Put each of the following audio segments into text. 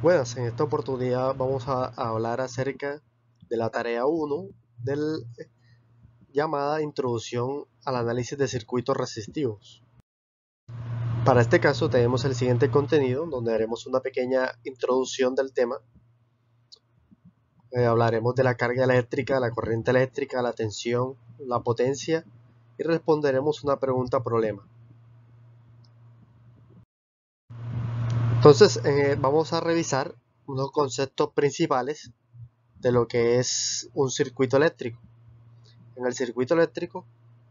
Buenas, en esta oportunidad vamos a hablar acerca de la tarea 1 del llamada Introducción al análisis de circuitos resistivos. Para este caso tenemos el siguiente contenido donde haremos una pequeña introducción del tema. Hablaremos de la carga eléctrica, la corriente eléctrica, la tensión, la potencia y responderemos una pregunta problema. Entonces vamos a revisar unos conceptos principales de lo que es un circuito eléctrico. En el circuito eléctrico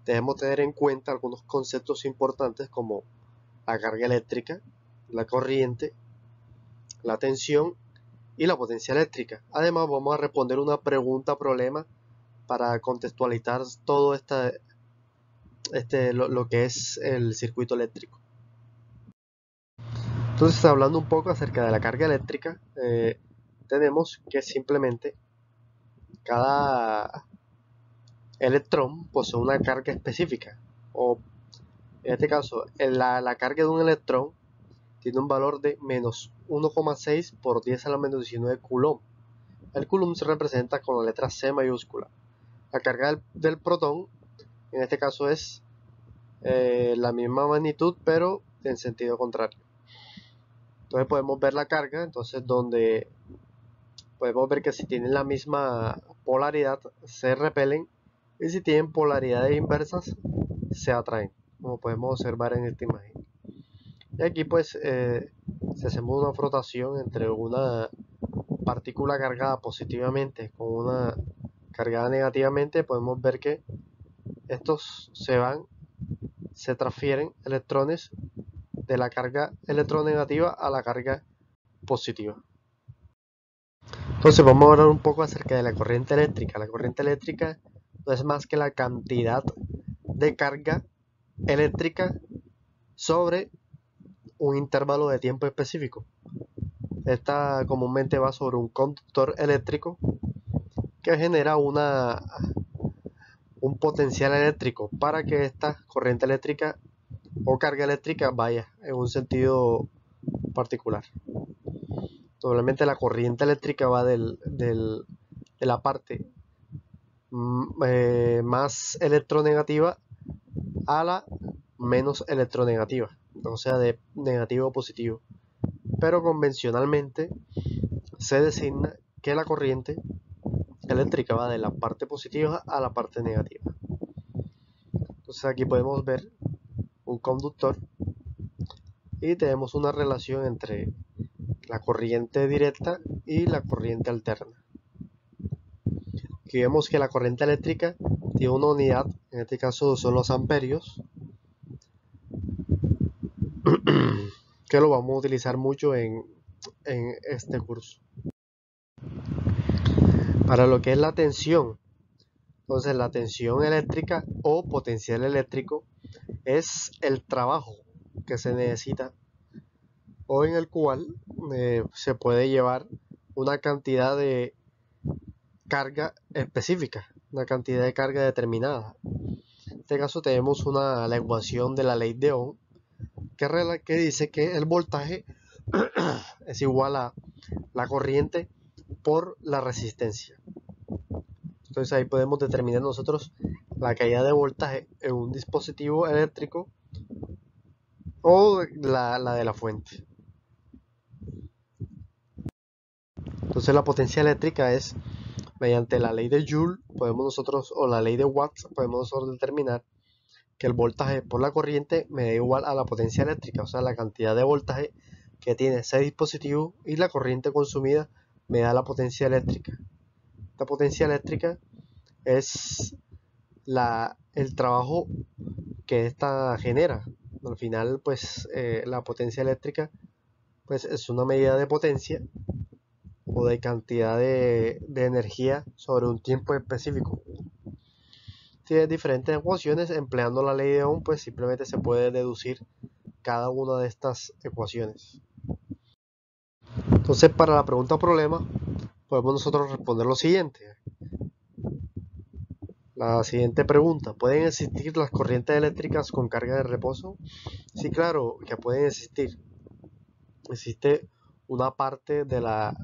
debemos tener en cuenta algunos conceptos importantes como la carga eléctrica, la corriente, la tensión y la potencia eléctrica. Además vamos a responder una pregunta problema para contextualizar todo lo que es el circuito eléctrico. Entonces, hablando un poco acerca de la carga eléctrica, tenemos que simplemente cada electrón posee una carga específica, o en este caso la carga de un electrón tiene un valor de menos 1,6 por 10 a la menos 19 coulomb. El coulomb se representa con la letra C mayúscula. La carga del protón en este caso es la misma magnitud pero en sentido contrario. Entonces podemos ver la carga, entonces donde podemos ver que si tienen la misma polaridad se repelen y si tienen polaridades inversas se atraen, como podemos observar en esta imagen. Y aquí pues si hacemos una frotación entre una partícula cargada positivamente con una cargada negativamente, podemos ver que estos se transfieren electrones de la carga electronegativa a la carga positiva. Entonces vamos a hablar un poco acerca de la corriente eléctrica. La corriente eléctrica no es más que la cantidad de carga eléctrica sobre un intervalo de tiempo específico. Esta comúnmente va sobre un conductor eléctrico que genera un potencial eléctrico para que esta corriente eléctrica o carga eléctrica vaya en un sentido particular. Normalmente la corriente eléctrica va de la parte más electronegativa a la menos electronegativa, o sea, de negativo a positivo. Pero convencionalmente se designa que la corriente eléctrica va de la parte positiva a la parte negativa. Entonces aquí podemos ver un conductor y tenemos una relación entre la corriente directa y la corriente alterna. Aquí vemos que la corriente eléctrica tiene una unidad, en este caso son los amperios, que lo vamos a utilizar mucho en este curso. Para lo que es la tensión, entonces la tensión eléctrica o potencial eléctrico es el trabajo que se necesita o en el cual se puede llevar una cantidad de carga específica, una cantidad de carga determinada. En este caso tenemos la ecuación de la ley de Ohm que dice que el voltaje es igual a la corriente por la resistencia. Entonces ahí podemos determinar nosotros la caída de voltaje en un dispositivo eléctrico o la de la fuente. Entonces la potencia eléctrica es mediante la ley de Joule podemos nosotros o la ley de Watts podemos nosotros determinar que el voltaje por la corriente me da igual a la potencia eléctrica, o sea la cantidad de voltaje que tiene ese dispositivo y la corriente consumida me da la potencia eléctrica. Esta potencia eléctrica es el trabajo que esta genera. Al final pues la potencia eléctrica pues es una medida de potencia o de cantidad de energía sobre un tiempo específico. Tiene diferentes ecuaciones, empleando la ley de Ohm pues simplemente se puede deducir cada una de estas ecuaciones. Entonces para la pregunta o problema podemos nosotros responder lo siguiente. La siguiente pregunta: ¿pueden existir las corrientes eléctricas con carga de reposo? Sí, claro que pueden existir. Existe una parte de la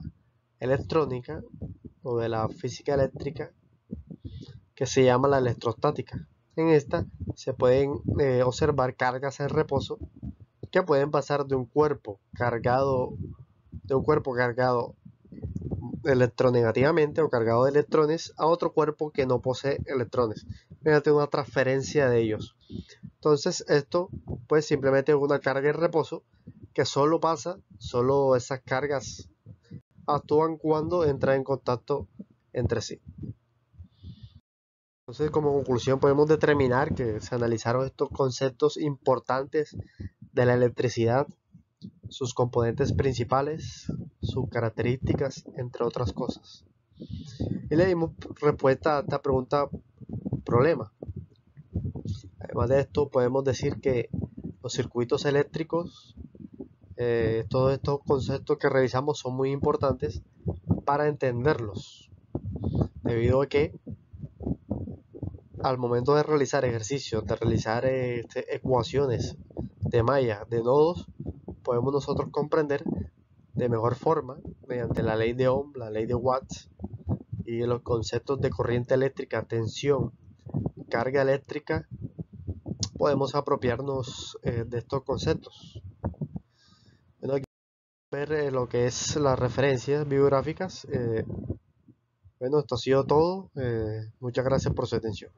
electrónica o de la física eléctrica que se llama la electrostática. En esta se pueden observar cargas en reposo que pueden pasar de un cuerpo cargado electronegativamente o cargado de electrones a otro cuerpo que no posee electrones mediante una transferencia de ellos. Entonces esto pues simplemente es una carga en reposo que solo esas cargas actúan cuando entran en contacto entre sí. Entonces, como conclusión podemos determinar que se analizaron estos conceptos importantes de la electricidad, sus componentes principales, sus características, entre otras cosas. Y le dimos respuesta a esta pregunta problema. Además de esto, podemos decir que los circuitos eléctricos, todos estos conceptos que revisamos son muy importantes para entenderlos, debido a que al momento de realizar ejercicios, de realizar ecuaciones de malla, de nodos, podemos nosotros comprender de mejor forma, mediante la ley de Ohm, la ley de Watts y los conceptos de corriente eléctrica, tensión, carga eléctrica, podemos apropiarnos de estos conceptos. Bueno, aquí ver lo que es las referencias bibliográficas. Bueno, esto ha sido todo. Muchas gracias por su atención.